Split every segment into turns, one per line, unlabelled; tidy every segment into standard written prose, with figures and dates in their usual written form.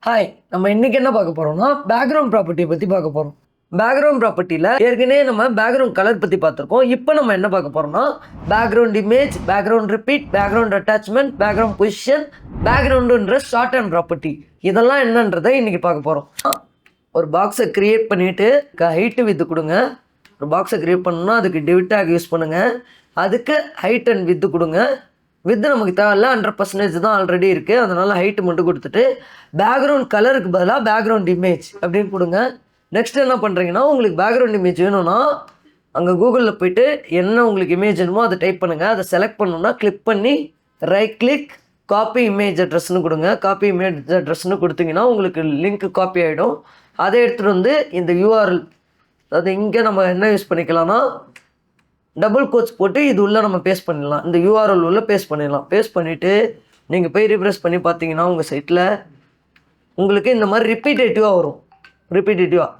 Hi, நம்ம இன்னைக்கு என்ன பார்க்க போறோம்னா பேக்ரவுண்ட் ப்ராப்பர்ட்டியை பற்றி பார்க்க போகிறோம். பேக்ரவுண்ட் ப்ராப்பர்ட்டியில் ஏற்கனவே நம்ம பேக்ரவுண்ட் கலர் பற்றி பார்த்துருக்கோம். இப்போ நம்ம என்ன பார்க்க போகிறோம்னா background image, background repeat, background attachment, background position, பேக்ரவுண்டுன்ற ஷார்ட் அண்ட் ப்ராப்பர்ட்டி, இதெல்லாம் என்னன்றதை இன்னைக்கு பார்க்க போகிறோம். ஒரு பாக்ஸை க்ரியேட் பண்ணிவிட்டு ஹைட்டு வித்து கொடுங்க. ஒரு பாக்ஸை க்ரியேட் பண்ணணும்னா அதுக்கு டிவிட் டேக் யூஸ் பண்ணுங்கள். அதுக்கு ஹைட் அண்ட் வித்து கொடுங்க. வித்து நமக்கு தேவையில்ல, 100% தான் ஆல்ரெடி இருக்குது. அதனால் ஹைட்டு மட்டும் கொடுத்துட்டு பேக்ரவுண்ட் கலருக்கு பதிலாக பேக்ரவுண்ட் இமேஜ் அப்படின்னு கொடுங்க. நெக்ஸ்ட் என்ன பண்ணுறீங்கன்னா, உங்களுக்கு பேக்ரவுண்ட் இமேஜ் வேணும்னா அங்கே கூகுளில் போய்ட்டு என்ன உங்களுக்கு இமேஜ் வேணுமோ அதை டைப் பண்ணுங்கள். அதை செலக்ட் பண்ணணுன்னா கிளிக் பண்ணி ரைட் கிளிக் காப்பி இமேஜ் அட்ரஸ்ன்னு கொடுங்க. காப்பி இமேஜ் அட்ரஸ்ன்னு கொடுத்தீங்கன்னா உங்களுக்கு லிங்க் காப்பி ஆகிடும். அதை எடுத்துகிட்டு வந்து இந்த யூஆர்எல், அதாவது இங்கே நம்ம என்ன யூஸ் பண்ணிக்கலாம்னா டபுள் கோட்ஸ் போட்டு இது உள்ளே நம்ம பேஸ்ட் பண்ணிடலாம். இந்த யூஆர்எல் உள்ளே பேஸ்ட் பண்ணிடலாம். பேஸ்ட் பண்ணிவிட்டு நீங்கள் போய் ரிஃப்ரெஷ் பண்ணி பார்த்தீங்கன்னா உங்கள் சைட்டில் உங்களுக்கு இந்த மாதிரி ரிப்பீட்டேட்டிவாக வரும்.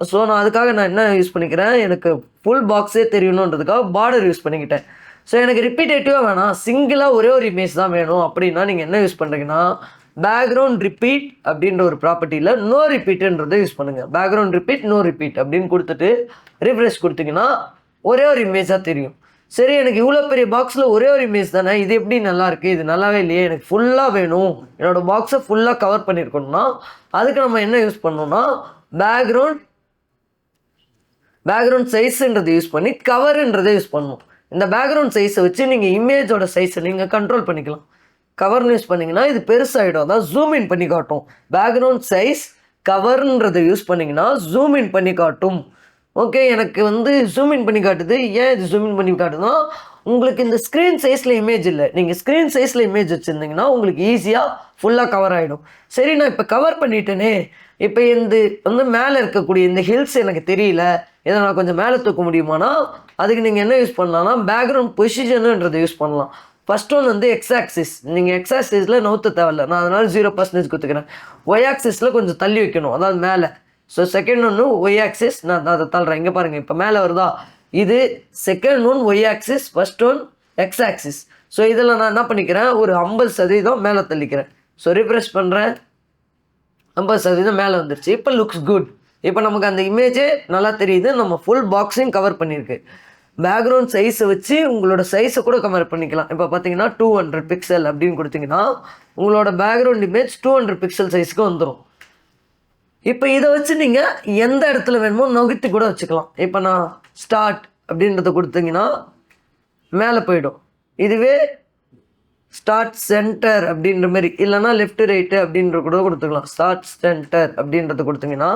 ஸோ நான் அதுக்காக நான் என்ன யூஸ் பண்ணிக்கிறேன், எனக்கு ஃபுல் பாக்ஸே தெரியணுன்றதுக்காக பார்டர் யூஸ் பண்ணிக்கிட்டேன். ஸோ எனக்கு ரிப்பீட்டேட்டிவாக வேணாம், சிங்கிளாக ஒரே ஒரு இமேஜ் தான் வேணும் அப்படின்னா நீங்கள் என்ன யூஸ் பண்ணுறீங்கன்னா பேக்ரவுண்ட் ரிப்பீட் அப்படின்ற ஒரு ப்ராப்பர்ட்டியில் நோ ரிப்பீட்டுன்றதை யூஸ் பண்ணுங்கள். பேக்ரவுண்ட் ரிப்பீட் நோ ரிப்பீட் அப்படின்னு கொடுத்துட்டு ரிஃப்ரெஷ் கொடுத்தீங்கன்னா ஒரே ஒரு இமேஜாக தெரியும். சரி, எனக்கு இவ்வளோ பெரிய பாக்ஸில் ஒரே ஒரு இமேஜ் தானே, இது எப்படி நல்லாயிருக்கு, இது நல்லாவே இல்லையே, எனக்கு ஃபுல்லாக வேணும், என்னோடய பாக்ஸை ஃபுல்லாக கவர் பண்ணியிருக்கணும்னா அதுக்கு நம்ம என்ன யூஸ் பண்ணோம்னா பேக்ரவுண்ட் சைஸுன்றதை யூஸ் பண்ணி கவருன்றதை யூஸ் பண்ணணும். இந்த பேக்ரவுண்ட் சைஸை வச்சு நீங்கள் இமேஜோட சைஸை நீங்கள் கண்ட்ரோல் பண்ணிக்கலாம். கவர்னு யூஸ் பண்ணிங்கன்னா இது பெருசாகிடும், அதான் ஜூம் இன் பண்ணி காட்டும். பேக்ரவுண்ட் சைஸ் கவர்ன்றதை யூஸ் பண்ணிங்கன்னா ஜூம் இன் பண்ணி காட்டும். ஓகே, எனக்கு ஜூம் இன் பண்ணி காட்டுது. ஏன் இது ஜூம் இன் பண்ணி காட்டுதுன்னா உங்களுக்கு இந்த ஸ்க்ரீன் சைஸில் இமேஜ் இல்லை. நீங்கள் ஸ்க்ரீன் சைஸில் இமேஜ் வச்சுருந்தீங்கன்னா உங்களுக்கு ஈஸியாக ஃபுல்லாக கவர் ஆகிடும். சரி, நான் இப்போ கவர் பண்ணிட்டேனே, இப்போ இந்த மேலே இருக்கக்கூடிய இந்த ஹில்ஸ் எனக்கு தெரியல, இதை நான் கொஞ்சம் மேலே தூக்க முடியுமானா அதுக்கு நீங்கள் என்ன யூஸ் பண்ணலாம்னா பேக்ரவுண்ட் பொசிஷனுன்றதை யூஸ் பண்ணலாம். First one X axis. நீங்கள் எக்ஸ் ஆக்சிஸில் நவுத்த தேவையில்ல, நான் அதனால் 0% கொடுத்துக்கிறேன். ஒய் ஆக்சிஸில் கொஞ்சம் தள்ளி வைக்கணும், அதாவது மேலே. ஸோ செகண்ட் ஒன்று ஒய் ஆக்சிஸ், நான் அதை தள்ளுறேன். இங்கே பாருங்கள், இப்போ மேலே வருதா, இது second one Y axis, first one X axis. So இதில் நான் என்ன பண்ணிக்கிறேன், ஒரு 50% மேலே தள்ளிக்கிறேன். ஸோ ரிஃப்ரெஷ் பண்ணுறேன், 50% மேலே வந்துருச்சு. இப்போ லுக்ஸ் குட். இப்போ நமக்கு அந்த இமேஜே நல்லா தெரியுது, நம்ம ஃபுல் பாக்ஸையும் கவர் பண்ணியிருக்கு. பேக்ரவுண்ட் சைஸை வச்சு உங்களோட சைஸை கூட கவர் பண்ணிக்கலாம். இப்போ பார்த்தீங்கன்னா 200 பிக்சல் அப்படின்னு கொடுத்தீங்கன்னா உங்களோட பேக்ரவுண்ட் இமேஜ் 200 பிக்சல் சைஸுக்கு வந்துடும். இப்போ இதை வச்சு நீங்கள் எந்த இடத்துல வேணுமோ நகர்த்தி கூட வச்சுக்கலாம். இப்போ நான் ஸ்டார்ட் அப்படின்றத கொடுத்தீங்கன்னா மேலே போயிடும். இதுவே ஸ்டார்ட் சென்டர் அப்படின்ற மாதிரி, இல்லைனா லெஃப்ட் ரைட்டு அப்படின்ற கூட கொடுத்துக்கலாம். ஸ்டார்ட் சென்டர் அப்படின்றத கொடுத்தீங்கன்னா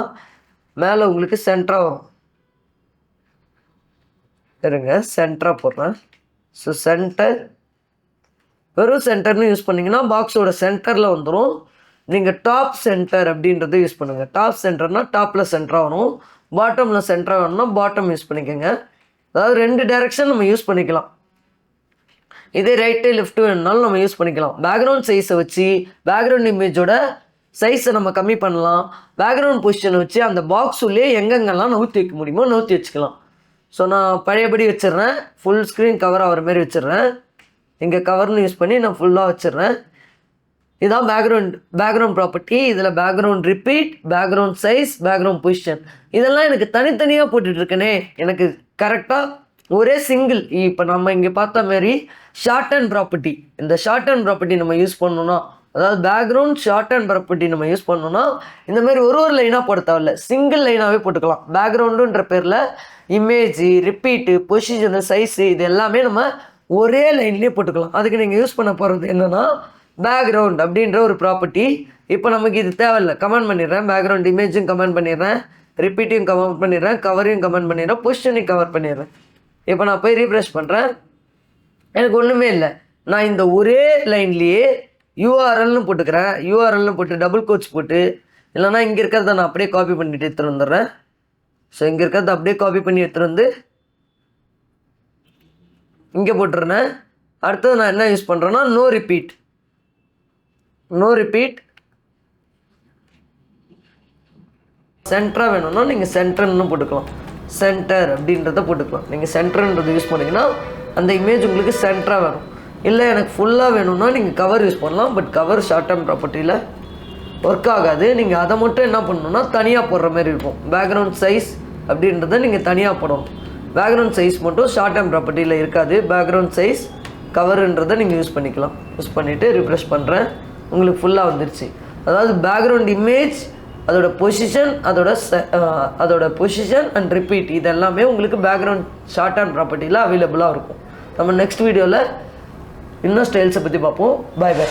மேலே உங்களுக்கு சென்டராக வரும். இருங்க, சென்டராக போடுறேன். ஸோ சென்டர், வெறும் சென்டர்னு யூஸ் பண்ணிங்கன்னா பாக்ஸோட சென்டரில் வந்துடும். நீங்கள் டாப் சென்டர் அப்படின்றத யூஸ் பண்ணுங்கள். டாப் சென்டர்னால் டாப்பில் சென்டராக வரும், பாட்டமில் சென்டராக வேணும்னா பாட்டம் யூஸ் பண்ணிக்கோங்க. அதாவது 2 டைரெக்ஷன் நம்ம யூஸ் பண்ணிக்கலாம். இதே ரைட்டு லெஃப்ட்டு வேணுனாலும் நம்ம யூஸ் பண்ணிக்கலாம். பேக்ரவுண்ட் சைஸை வச்சு பேக்ரவுண்ட் இமேஜோட சைஸை நம்ம கம்மி பண்ணலாம். பேக்ரவுண்ட் பொசிஷனை வச்சு அந்த பாக்ஸ் உள்ளே எங்கெங்கெல்லாம் நவுத்தி வைக்க முடியுமோ நவுத்தி வச்சுக்கலாம். ஸோ நான் பழையபடி வச்சிடுறேன், ஃபுல் ஸ்க்ரீன் கவர் ஆகிற மாதிரி வச்சிடுறேன். இங்கே கவர்னு யூஸ் பண்ணி நான் ஃபுல்லாக வச்சிடுறேன். இதுதான் பேக்ரவுண்ட் ப்ராப்பர்ட்டி. இதில் background repeat, background size, background position, இதெல்லாம் எனக்கு தனித்தனியாக போட்டுட்ருக்கேனே, எனக்கு கரெக்டாக ஒரே சிங்கிள். இப்போ நம்ம இங்கே பார்த்த மாதிரி ஷார்ட் அண்ட் ப்ராப்பர்ட்டி, இந்த ஷார்ட் அண்ட் ப்ராப்பர்ட்டி நம்ம யூஸ் பண்ணணும்னா, அதாவது பேக்ரவுண்ட் ஷார்ட் அண்ட் ப்ராப்பர்ட்டி நம்ம யூஸ் பண்ணணும்னா இந்த மாதிரி ஒரு லைனாக போட தேவையில்ல, சிங்கிள் லைனாகவே போட்டுக்கலாம். பேக்ரவுண்டுன்ற பேரில் இமேஜு, ரிப்பீட்டு, பொசிஷனு, சைஸு, இது எல்லாமே நம்ம ஒரே லைன்லேயே போட்டுக்கலாம். அதுக்கு நீங்கள் யூஸ் பண்ண போகிறது என்னென்னா பேக்ரவுண்ட் அப்படின்ற ஒரு ப்ராப்பர்ட்டி. இப்போ நமக்கு இது தேவையில்லை, கமெண்ட் பண்ணிடுறேன். பேக்ரவுண்ட் இமேஜும் கமெண்ட் பண்ணிடுறேன், ரிப்பீட்டையும் கமெண்ட் பண்ணிடுறேன், கவரையும் கமெண்ட் பண்ணிடுறேன், பொசிஷனையும் கவர் பண்ணிடுறேன். இப்போ நான் போய் ரீஃப்ரெஷ் பண்ணுறேன், எனக்கு ஒன்றுமே இல்லை. நான் இந்த ஒரே லைன்லேயே யூஆர்எல்னு போட்டுக்கிறேன். யூஆர்எல்னு போட்டு டபுள் கோட்ஸ் போட்டு, இல்லைனா இங்கே இருக்கிறத நான் அப்படியே காப்பி பண்ணிட்டு எடுத்துகிட்டு வந்துடுறேன். ஸோ இங்கே இருக்கிறத அப்படியே காப்பி பண்ணி எடுத்துகிட்டு வந்து இங்கே போட்டுருந்தேன். அடுத்தது நான் என்ன யூஸ் பண்ணுறேன்னா நோ ரிப்பீட் சென்டராக வேணும்னா நீங்கள் சென்டர்னு போட்டுக்கலாம். சென்டர் அப்படின்றத போட்டுக்கலாம். நீங்கள் சென்டர்ன்றது யூஸ் பண்ணிங்கன்னா அந்த இமேஜ் உங்களுக்கு சென்டராக வேணும். இல்லை எனக்கு ஃபுல்லாக வேணும்னா நீங்கள் கவர் யூஸ் பண்ணலாம். பட் கவர் ஷார்ட் டேர்ம் ப்ராப்பர்ட்டியில் ஒர்க் ஆகாது. நீங்கள் அதை மட்டும் என்ன பண்ணணும்னா தனியாக போடுற மாதிரி இருக்கும். பேக்ரவுண்ட் சைஸ் அப்படின்றத நீங்கள் தனியாக போடணும். பேக்ரவுண்ட் சைஸ் மட்டும் ஷார்ட் டேர்ம் ப்ராப்பர்ட்டியில் இருக்காது. பேக்ரவுண்ட் சைஸ் கவருன்றதை நீங்கள் யூஸ் பண்ணிக்கலாம். யூஸ் பண்ணிவிட்டு ரிஃப்ரெஷ் பண்ணுறேன். உங்களுக்கு ஃபுல்லாக வந்துருச்சு. அதாவது பேக்ரவுண்ட் இமேஜ், அதோட பொசிஷன் அண்ட் ரிப்பீட் இது எல்லாமே உங்களுக்கு பேக்ரவுண்ட் ஷார்ட் டேர்ம் ப்ராப்பர்ட்டியில் அவைலபிளாக இருக்கும். நம்ம நெக்ஸ்ட் வீடியோவில் இன்னும் ஸ்டைல்ஸை பற்றி பார்ப்போம். Bye by.